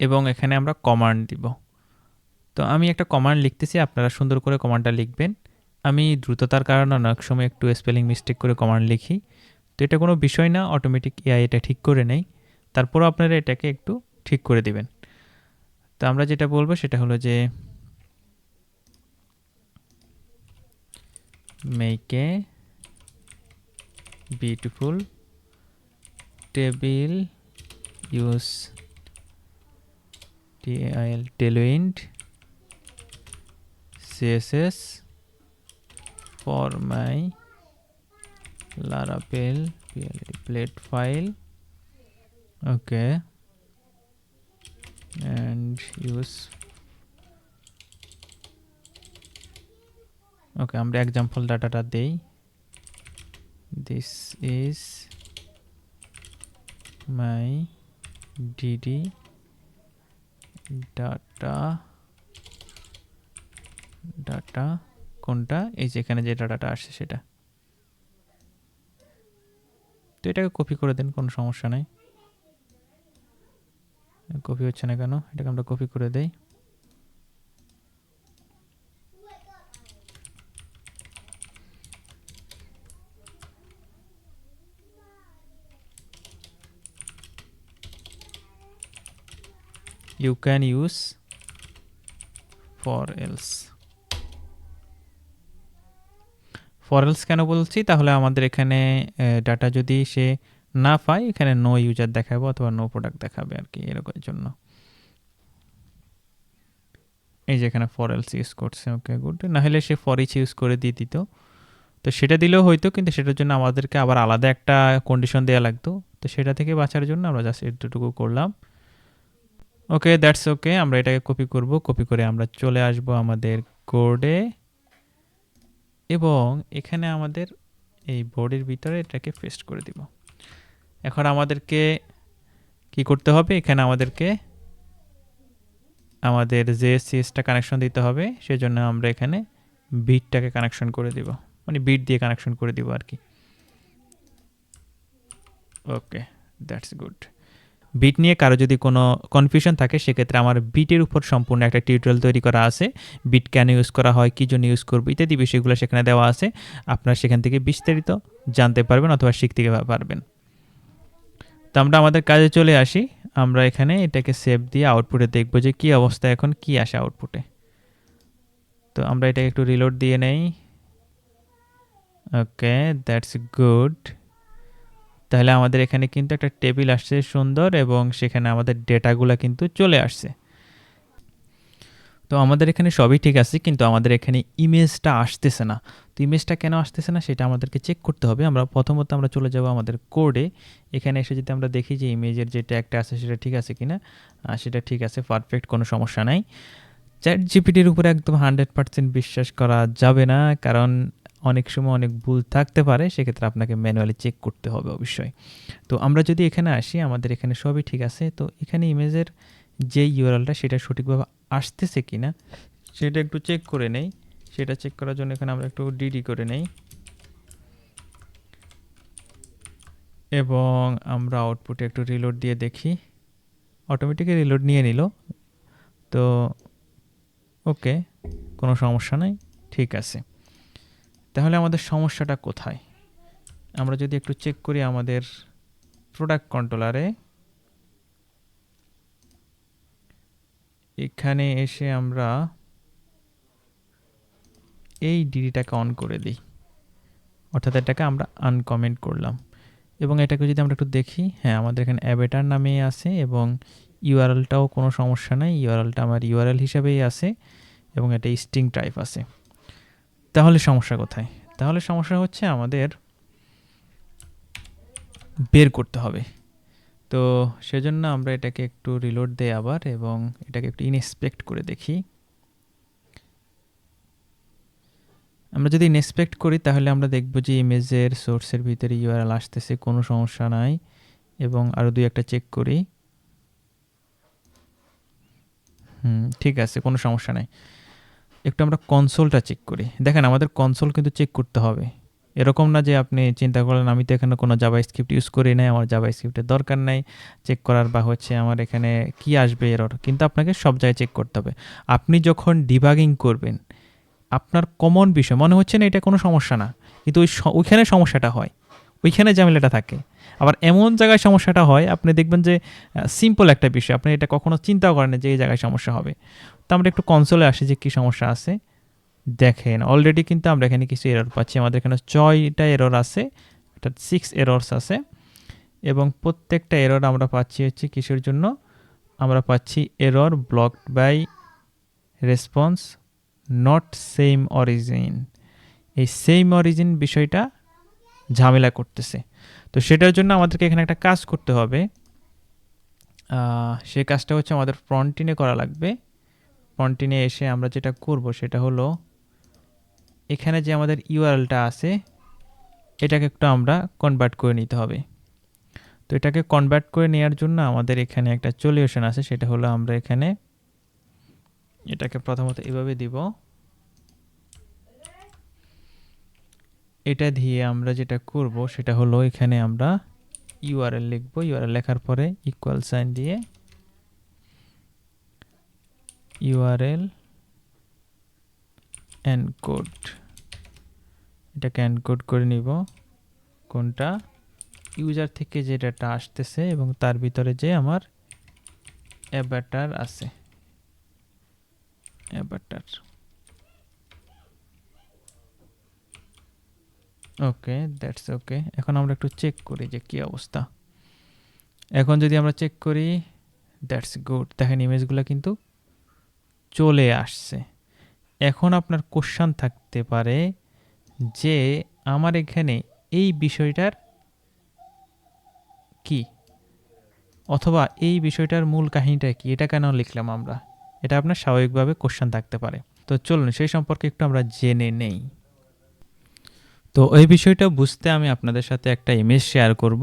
এবং এখানে আমরা কমান্ড দিব। তো আমি একটা কমান্ড লিখতেছি, আপনারা সুন্দর করে কমান্ডটা লিখবেন। আমি দ্রুততার কারণে অনেক সময় একটু স্পেলিং মিস্টেক করে কমান্ড লিখি, তো এটা কোনো বিষয় না, অটোমেটিক এআই এটা ঠিক করে নেয়। তারপরও আপনারা এটাকে একটু ঠিক করে দিবেন। তো আমরা যেটা বলবো সেটা হলো যে make a beautiful table use tailwind css for my laravel plate file. Okay, and use okay, আমরা এক্সাম্পল ডাটাটা দেই। This is my dd data কোনটা, এই যে এখানে যে ডাটাটা আসছে সেটা। তো এটাকে কপি করে দেন, কোনো সমস্যা নাই। কপি হচ্ছে না কেন, এটাকে আমরা কপি করে দেই। You can use for else কেন বলছি, তাহলে আমাদের এখানে ডাটা যদি সে না পায়, এখানে নো ইউজার দেখাবো অথবা নো প্রোডাক্ট দেখাবে আর কি, এরকম জন্য। এই যে এখানে ফর এলস ইউজ করছে, ওকে গুড। না হলে সে ফর ইচ ইউজ করে দিয়ে দিত, তো সেটা দিলেও হয়তো, কিন্তু সেটার জন্য আমাদেরকে আবার আলাদা একটা কন্ডিশন দেওয়া লাগতো। তো সেটা থেকে বাঁচার জন্য আমরা জাস্ট এতটুকু করলাম। ওকে, দ্যাটস ওকে। আমরা এটাকে কপি করব, কপি করে আমরা চলে আসব আমাদের কোডে, এবং এখানে আমাদের এই বোর্ডের ভিতরে এটাকে পেস্ট করে দিব। এখন আমাদেরকে কি করতে হবে, এখানে আমাদেরকে আমাদের যে সিএসটা কানেকশন দিতে হবে, সেজন্য আমরা এখানে বিটটাকে কানেকশন করে দিব, মানে বিট দিয়ে কানেকশন করে দিব আর কি। ওকে, দ্যাটস গুড। বিট নিয়ে কারো যদি কোনো কনফিউশন থাকে, সেক্ষেত্রে আমার বিটের উপর সম্পূর্ণ একটা টিউটোরিয়াল তৈরি করা আছে। বিট কেন ইউজ করা হয়, কী জন্য ইউজ করবো, ইত্যাদি বিষয়গুলো সেখানে দেওয়া আছে। আপনারা সেখান থেকে বিস্তারিত জানতে পারবেন অথবা শিখতে পারবেন। তো আমরা আমাদের কাজে চলে আসি। আমরা এখানে এটাকে সেভ দিয়ে আউটপুটে দেখবো যে কী অবস্থা, এখন কি আসে আউটপুটে। তো আমরা এটাকে একটু রিলোড দিয়ে নেই। ওকে, দ্যাটস গুড। তাহলে আমাদের এখানে কিন্তু একটা টেবিল আসছে সুন্দর, এবং সেখানে আমাদের ডেটাগুলো কিন্তু চলে আসছে। তো আমাদের এখানে সবই ঠিক আছে, কিন্তু আমাদের এখানে ইমেজটা আসতেছে না। তো ইমেজটা কেন আসতেছে না সেটা আমাদেরকে চেক করতে হবে। আমরা প্রথমত আমরা চলে যাব আমাদের কোডে। এখানে এসে যদি আমরা দেখি যে ইমেজের যে ট্যাগটা আছে সেটা ঠিক আছে কিনা, সেটা ঠিক আছে, পারফেক্ট, কোনো সমস্যা নাই। চ্যাট জিপিটির উপরে একদম 100% বিশ্বাস করা যাবে না, কারণ অনেক সময় অনেক ভুল থাকতে পারে, সেক্ষেত্রে আপনাকে ম্যানুয়ালি চেক করতে হবে অবশ্যই। তো আমরা যদি এখানে আসি, আমাদের এখানে সবই ঠিক আছে। তো এখানে ইমেজের যে ইউআরএলটা সেটা সঠিকভাবে আসতেছে কিনা সেটা একটু চেক করে নেই। সেটা চেক করার জন্য এখানে আমরা একটু ডিডি করে নেই, এবং আমরা আউটপুটে একটু রিলোড দিয়ে দেখি। অটোমেটিক রিলোড নিয়ে নিল, তো ওকে, কোনো সমস্যা নাই, ঠিক আছে। তাহলে আমাদের সমস্যাটা কোথায়, আমরা যদি একটু চেক করি আমাদের প্রোডাক্ট কন্ট্রোলারে, এখানে এসে আমরা এই ডিডিটাকে অন করে দিই, অর্থাৎ এটাকে আমরা আনকমেন্ট করলাম। এবং এটাকে যদি আমরা একটু দেখি, হ্যাঁ, আমাদের এখানে অ্যাভেটার নামেই আছে, এবং ইউআরএলটাও কোনো সমস্যা নাই, ইউআরএলটা আমার ইউআরএল হিসাবেই আছে, এবং এটা স্ট্রিং টাইপ আছে। তাহলে সমস্যা কোথায়, তাহলে সমস্যা হচ্ছে আমাদের বের করতে হবে। তো সেজন্য আমরা এটাকে একটু রিলোড দেই আবার, এবং এটাকে একটু ইনস্পেক্ট করে দেখি। আমরা যদি ইনস্পেক্ট করি তাহলে আমরা দেখব যে ইমেজের সোর্সের ভিতরে ইউআরএল আসতেছে, কোনো সমস্যা নাই। এবং আরও দুই একটা চেক করি, ঠিক আছে, কোনো সমস্যা নাই। একটু আমরা কনসোলটা চেক করি। দেখেন আমাদের কনসোল কিন্তু চেক করতে হবে, এরকম না যে আপনি চিন্তা করলেন আমি তো এখানে কোনো জাভাস্ক্রিপ্ট ইউজ করি নাই, আমার জাভাস্ক্রিপ্টের দরকার নাই চেক করার, বা হচ্ছে আমার এখানে কি আসবে এরর, কিন্তু আপনাকে সব জায়গায় চেক করতে হবে। আপনি যখন ডিবাগিং করবেন আপনার কমন বিষয় মনে হচ্ছে না এটা কোনো সমস্যা না, কিন্তু ওইখানে সমস্যাটা হয়, ওইখানে ঝামেলাটা থাকে। আবার এমন জায়গায় সমস্যাটা হয় আপনি দেখবেন যে সিম্পল একটা বিষয় আপনি এটা কখনো চিন্তাও করেন না যে এই জায়গায় সমস্যা হবে। তো আমরা একটু কনসোলে আসি যে কী সমস্যা আছে। দেখেন অলরেডি কিন্তু আমরা এখানে কিছু এরর পাচ্ছি, আমাদের এখানে 6টা এরর আছে, অর্থাৎ 6 এরর্স আছে, এবং প্রত্যেকটা এরর আমরা পাচ্ছি হচ্ছে কিসের জন্য, আমরা পাচ্ছি error blocked by response not same origin. এই সেম অরিজিন বিষয়টা ঝামেলা করতেছে। তো সেটার জন্য আমাদেরকে এখানে একটা কাজ করতে হবে, সেই কাজটা হচ্ছে আমাদের ফ্রন্টিনে করা লাগবে। ফ্রন্টিনে এসে আমরা যেটা করব সেটা হলো এখানে যে আমাদের ইউআরএলটা আছে এটাকে একটু আমরা কনভার্ট করে নিতে হবে। তো এটাকে কনভার্ট করে নেওয়ার জন্য আমাদের এখানে একটা সলিউশন আছে, সেটা হলো আমরা এখানে এটাকে প্রথমত এভাবে দিব, এটা দিয়ে আমরা যেটা করব সেটা হলো এখানে আমরা ইউআরএল লিখব, ইউআরএল লেখার পরে ইকুয়াল সাইন দিয়ে ইউআরএল এনকোড, এটাকে এনকোড করে নিব কোনটা, ইউজার থেকে যে ডাটা আসতেছে এবং তার ভিতরে যে আমার অ্যাভাটার আছে, অ্যাভাটার। Okay, that's okay. এখন আমরা একটু চেক করি যে কী অবস্থা। এখন যদি আমরা চেক করি, দ্যাটস গুড, দেখেন ইমেজগুলো কিন্তু চলে আসছে। এখন আপনার কোশ্চেন থাকতে পারে যে আমার এখানে এই বিষয়টার কি, অথবা এই বিষয়টার মূল কাহিনীটা কি, এটা কেন লিখলাম আমরা, এটা আপনার স্বাভাবিকভাবে কোশ্চেন থাকতে পারে। তো চলুন সেই সম্পর্কে একটু আমরা জেনে নেই। তো এই বিষয়টা বুঝতে আমি আপনাদের সাথে একটা ইমেজ শেয়ার করব।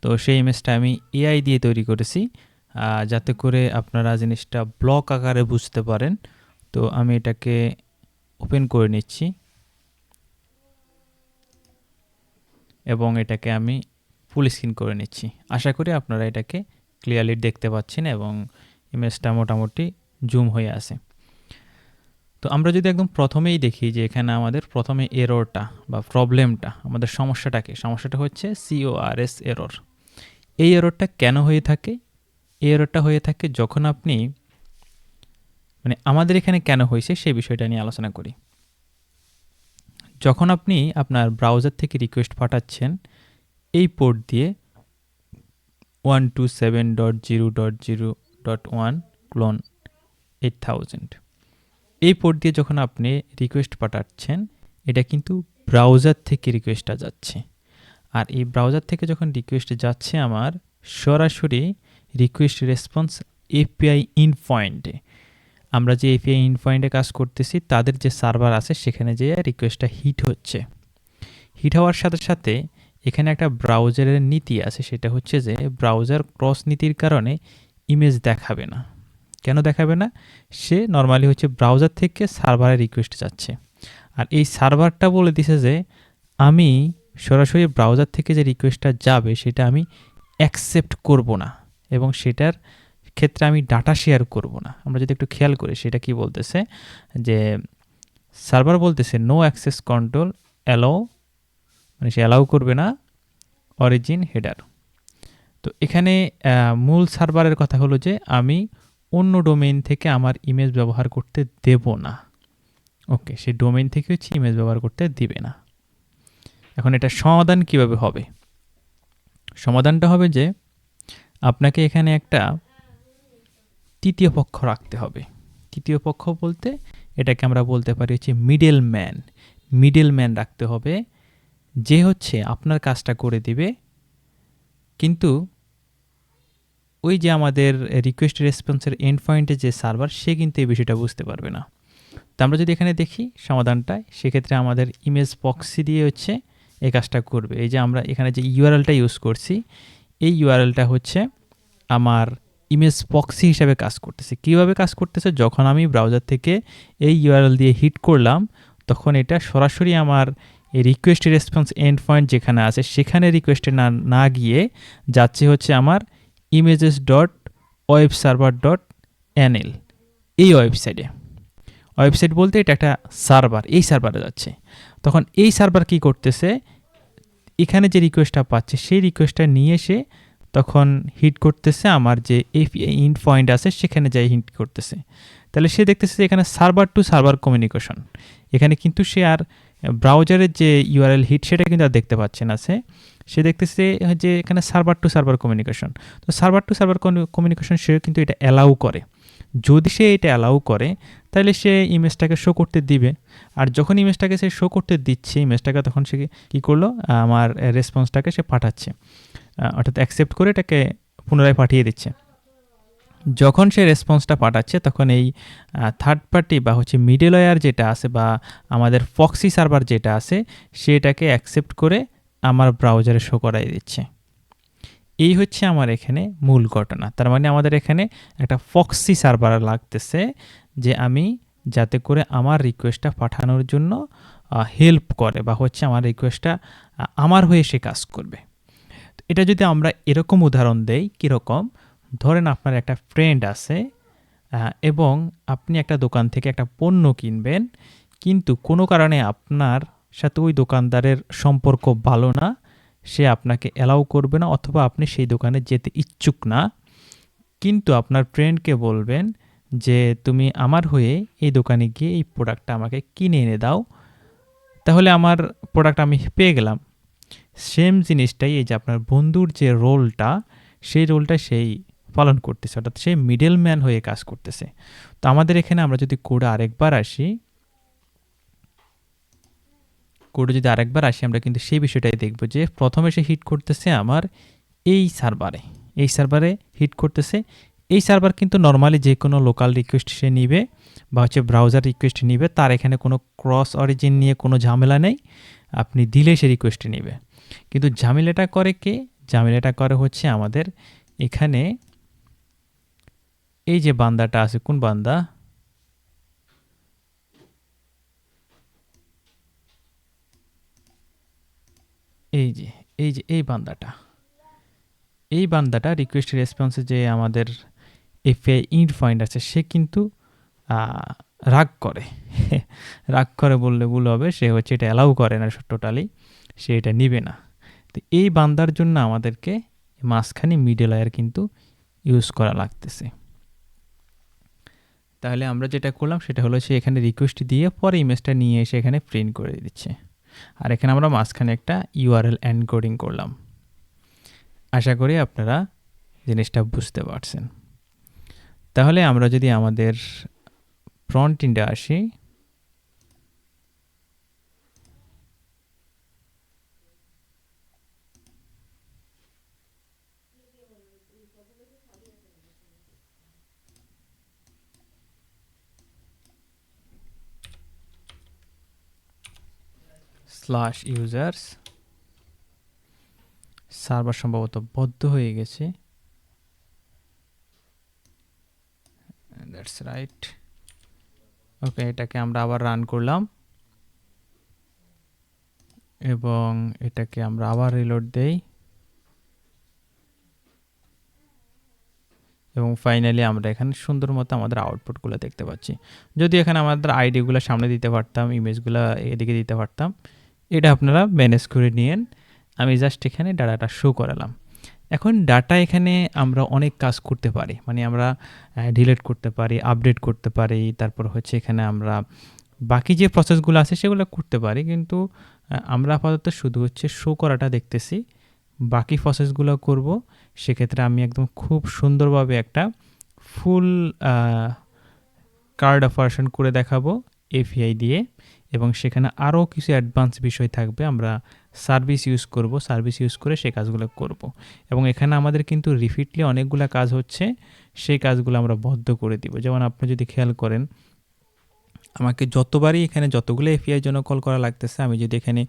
তো সেই ইমেজটা আমি এআই দিয়ে তৈরি করেছি, যাতে করে আপনারা জিনিসটা ব্লক আকারে বুঝতে পারেন। তো আমি এটাকে ওপেন করে নিচ্ছি এবং এটাকে আমি ফুল স্ক্রিন করে নিচ্ছি। আশা করি আপনারা এটাকে ক্লিয়ারলি দেখতে পাচ্ছেন এবং ইমেজটা মোটামুটি জুম হয়ে আছে। তো আমরা যদি একদম প্রথমেই দেখি যে এখানে আমাদের প্রথমে এররটা বা প্রবলেমটা, আমাদের সমস্যাটা হচ্ছে CORS এরর। এই এররটা কেন হয়ে থাকে? এই এররটা হয়ে থাকে যখন আপনি, মানে আমাদের এখানে কেন হয়েছে সেই বিষয়টা নিয়ে আলোচনা করি। যখন আপনি আপনার ব্রাউজার থেকে রিকোয়েস্ট পাঠাচ্ছেন এই পোর্ট দিয়ে 127.0.0.1 ক্লোন 8000, এই পোর্ট দিয়ে যখন আপনি রিকোয়েস্ট পাঠাচ্ছেন এটা কিন্তু ব্রাউজার থেকে রিকোয়েস্টটা যাচ্ছে, আর এই ব্রাউজার থেকে যখন রিকোয়েস্ট যাচ্ছে আমার সরাসরি রিকোয়েস্ট রেসপন্স এপিআই ইন পয়েন্টে, আমরা যে এপিআই ইন পয়েন্টে কাজ করতেছি তাদের যে সার্ভার আছে সেখানে যে রিকোয়েস্টটা হিট হচ্ছে। হিট হওয়ার সাথে সাথে এখানে একটা ব্রাউজারের নীতি আছে, সেটা হচ্ছে যে ব্রাউজার ক্রস নীতির কারণে ইমেজ দেখাবে না। কেন দেখাবে না? সে নর্মালি হচ্ছে ব্রাউজার থেকে সার্ভারে রিকোয়েস্ট যাচ্ছে, আর এই সার্ভারটা বলে দিছে যে আমি সরাসরি ব্রাউজার থেকে যে রিকোয়েস্টটা যাবে সেটা আমি অ্যাকসেপ্ট করব না এবং সেটার ক্ষেত্রে আমি ডাটা শেয়ার করব না। আমরা যদি একটু খেয়াল করি সেটা কি বলতেছে, যে সার্ভার বলতেছে নো অ্যাক্সেস কন্ট্রোল অ্যালাউ, মানে সে অ্যালাউ করবে না অরিজিন হেডার। তো এখানে মূল সার্ভারের কথা হলো যে আমি অন্য ডোমেইন থেকে আমার ইমেজ ব্যবহার করতে দেব না। ওকে, সেই ডোমেইন থেকে হচ্ছে ইমেজ ব্যবহার করতে দিবে না। এখন এটা সমাধান কিভাবে হবে? সমাধানটা হবে যে আপনাকে এখানে একটা তৃতীয় পক্ষ রাখতে হবে। তৃতীয় পক্ষ বলতে এটাকে আমরা বলতে পারি হচ্ছে মিডল ম্যান রাখতে হবে, যে হচ্ছে আপনার কাজটা করে দিবে, কিন্তু ওই যে আমাদের রিকোয়েস্ট রেসপন্সের এন্ড পয়েন্টে যে সার্ভার সে কিন্তু এই বিষয়টা বুঝতে পারবে না। তো আমরা যদি এখানে দেখি সমাধানটায়, সেক্ষেত্রে আমাদের ইমেজ প্রক্সি দিয়ে হচ্ছে এই কাজটা করবে। এই যে আমরা এখানে যে ইউআরএলটা ইউজ করছি এই ইউআরএলটা হচ্ছে আমার ইমেজ প্রক্সি হিসাবে কাজ করতেছে। কীভাবে কাজ করতেছে? যখন আমি ব্রাউজার থেকে এই ইউআরএল দিয়ে হিট করলাম তখন এটা সরাসরি আমার এই রিকোয়েস্ট রেসপন্স এন্ড পয়েন্ট যেখানে আছে সেখানে রিকোয়েস্টে না গিয়ে যাচ্ছে হচ্ছে আমার images dot web server dot NL এই ওয়েবসাইট বলতে এটা একটা সার্ভার, এই সার্ভারে যাচ্ছে। তখন এই সার্ভার কি করতেছে, এখানে যে রিকোয়েস্টটা পাচ্ছে সেই রিকোয়েস্টটা নিয়ে এসে তখন হিট করতেছে আমার যে এপিআই ইন্ড পয়েন্ট আছে সেখানে যাই হিট করতেছে। তাহলে সে দেখতেছে যে এখানে সার্ভার টু সার্ভার কমিউনিকেশন, এখানে কিন্তু সে আর ব্রাউজারের যে ইউআরএল হিট সেটা কিন্তু আর দেখতে পাচ্ছে না। সে দেখতেছে যে এখানে সার্ভার টু সার্ভার কমিউনিকেশন। তো সার্ভার টু সার্ভার কমিউনিকেশন সে কিন্তু এটা অ্যালাউ করে। যদি সে এটা অ্যালাউ করে তাহলে সে ইমেজটাকে শো করতে দিবে। আর যখন ইমেজটাকে সে শো করতে দিচ্ছে ইমেজটাকে, তখন সে কী করলো, আমার রেসপন্সটাকে সে পাঠাচ্ছে, অর্থাৎ অ্যাকসেপ্ট করে এটাকে পুনরায় পাঠিয়ে দিচ্ছে। যখন সে রেসপন্সটা পাঠাচ্ছে তখন এই থার্ড পার্টি বা হচ্ছে মিডল ওয়্যার যেটা আছে বা আমাদের ফক্সি সার্ভার যেটা আছে সেটাকে অ্যাকসেপ্ট করে আমার ব্রাউজারে শো করাই দিচ্ছে। এই হচ্ছে আমার এখানে মূল ঘটনা। তার মানে আমাদের এখানে একটা ফক্সি সার্ভার লাগতেছে যে আমি যাতে করে আমার রিকোয়েস্টটা পাঠানোর জন্য হেল্প করে বা হচ্ছে আমার রিকোয়েস্টটা আমার হয়ে সে কাজ করবে। এটা যদি আমরা এরকম উদাহরণ দেই, কীরকম, ধরেন আপনার একটা ফ্রেন্ড আছে এবং আপনি একটা দোকান থেকে একটা পণ্য কিনবেন, কিন্তু কোনো কারণে আপনার সাথে ওই দোকানদারের সম্পর্ক ভালো না, সে আপনাকে অ্যালাউ করবে না অথবা আপনি সেই দোকানে যেতে ইচ্ছুক না, কিন্তু আপনার ফ্রেন্ডকে বলবেন যে তুমি আমার হয়ে এই দোকানে গিয়ে এই প্রোডাক্টটা আমাকে কিনে এনে দাও, তাহলে আমার প্রোডাক্ট আমি পেয়ে গেলাম। সেম জিনিসটাই এই যে আপনার বন্ধুর যে রোলটা, সেই রোলটা সেই পালন করতেছে, অর্থাৎ সে মিডল ম্যান হয়ে কাজ করতেছে। তো আমাদের এখানে আমরা যদি কোডে আরেকবার আসি, আমরা কিন্তু সেই বিষয়টাই দেখব যে প্রথমে সে হিট করতেছে আমার এই সার্ভারে হিট করতেছে। এই সার্ভার কিন্তু নর্মালি যে কোনো লোকাল রিকোয়েস্ট সে নিবে বা হচ্ছে ব্রাউজার রিকোয়েস্ট নিবে, তার এখানে কোনো ক্রস অরিজিন নিয়ে কোনো ঝামেলা নেই, আপনি দিলে সে রিকোয়েস্ট নেবে। কিন্তু ঝামেলাটা করে কে? ঝামেলাটা করে হচ্ছে আমাদের এখানে এই যে বান্দাটা আছে, কোন বান্দা, এই বান্দাটা রিকোয়েস্ট রেসপন্সে যে আমাদের এপিআই ইন্ড পয়েন্ট আছে সে কিন্তু রাগ করে বললে ভুল হবে, সে হচ্ছে এটা অ্যালাউ করে না টোটালি, সে এটা নিবে না। তো এই বান্দার জন্য আমাদেরকে মাঝখানে মিডল ওয়্যার কিন্তু ইউজ করা লাগতেছে। তাহলে আমরা যেটা করলাম সেটা হলো সে এখানে রিকোয়েস্ট দিয়ে পরে ইমেজটা নিয়ে এসে এখানে প্রিন্ট করে দিচ্ছে, আর এখানে আমরা মাঝখানে একটা ইউআরএল এনকোডিং করলাম। আশা করি আপনারা জিনিসটা বুঝতে পারছেন। তাহলে আমরা যদি আমাদের ফ্রন্ট এন্ডে আসি, /users সার্ভার সম্ভবত বদ্ধ হয়ে গেছে, দ্যাটস রাইট। ওকে, এটাকে আমরা আবার রান করলাম এবং এটাকে আমরা আবার রিলোড দেই এবং ফাইনালি আমরা এখানে সুন্দর মতো আমাদের আউটপুটগুলো দেখতে পাচ্ছি। যদি এখানে আমাদের আইডিগুলো সামনে দিতে পারতাম, ইমেজগুলো এদিকে দিতে পারতাম, এটা আপনারা ম্যানেজ করে নিয়েন। আমি জাস্ট এখানে ডাটাটা শো করালাম। এখন ডাটা এখানে আমরা অনেক কাজ করতে পারি, মানে আমরা ডিলিট করতে পারি, আপডেট করতে পারি, তারপর হচ্ছে এখানে আমরা বাকি যে প্রসেসগুলো আছে সেগুলো করতে পারি, কিন্তু আমরা আপাতত শুধু হচ্ছে শো করাটা দেখতেছি, বাকি প্রসেসগুলো করব। সেক্ষেত্রে আমি একদম খুব সুন্দরভাবে একটা ফুল কার্ড অপারেশন করে দেখাবো এপিআই দিয়ে, এবং সেখানে আরও কিছু অ্যাডভান্স বিষয় থাকবে। আমরা সার্ভিস ইউজ করে সেই কাজগুলো করব। এবং এখানে আমাদের কিন্তু রিপিটলি অনেকগুলো কাজ হচ্ছে, সেই কাজগুলো আমরা বদ্ধ করে দিব। যেমন আপনি যদি খেয়াল করেন, আমাকে যতবারই এখানে যতগুলো এপিআই জন্য কল করা লাগতেছে, আমি যদি এখানে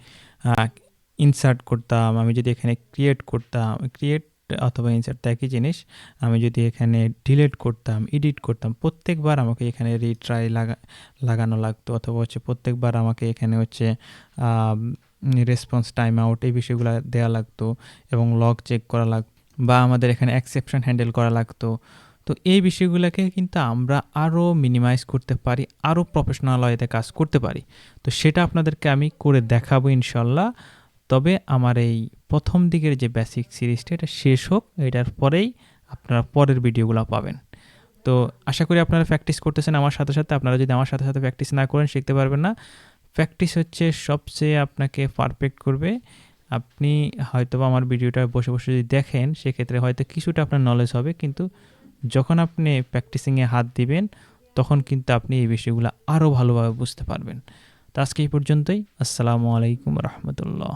ইনসার্ট করতাম, আমি যদি এখানে ক্রিয়েট অথবা ইনসার্ট একই জিনিস, আমি যদি এখানে ডিলিট করতাম, এডিট করতাম, প্রত্যেকবার আমাকে এখানে রিট্রাই লাগানো লাগতো, অথবা হচ্ছে প্রত্যেকবার আমাকে এখানে হচ্ছে রেসপন্স টাইম আউট এই বিষয়গুলো দেওয়া লাগতো এবং লগ চেক করা লাগতো, বা আমাদের এখানে এক্সেপশন হ্যান্ডেল করা লাগতো। তো এই বিষয়গুলোকে কিন্তু আমরা আরও মিনিমাইজ করতে পারি, আরও প্রফেশনাল ওয়েতে কাজ করতে পারি। তো সেটা আপনাদেরকে আমি করে দেখাবো ইনশাল্লাহ। তবে আমার এই প্রথম দিকের যে বেসিক সিরিজটা এটা শেষ হোক, এটার পরেই আপনারা পরের ভিডিওগুলো পাবেন। তো আশা করি আপনারা প্র্যাকটিস করতেছেন আমার সাথে সাথে। আপনারা যদি আমার সাথে সাথে প্র্যাকটিস না করেন শিখতে পারবেন না। প্র্যাকটিস হচ্ছে সবচেয়ে আপনাকে পারফেক্ট করবে। আপনি হয়তোবা আমার ভিডিওটা বসে বসে যদি দেখেন সেক্ষেত্রে হয়তো কিছুটা আপনার নলেজ হবে, কিন্তু যখন আপনি প্র্যাকটিসিংয়ে হাত দিবেন তখন কিন্তু আপনি এই বিষয়গুলো আরও ভালোভাবে বুঝতে পারবেন। তো আজকে এই পর্যন্তই। আসসালামু আলাইকুম রহমতুল্লাহ।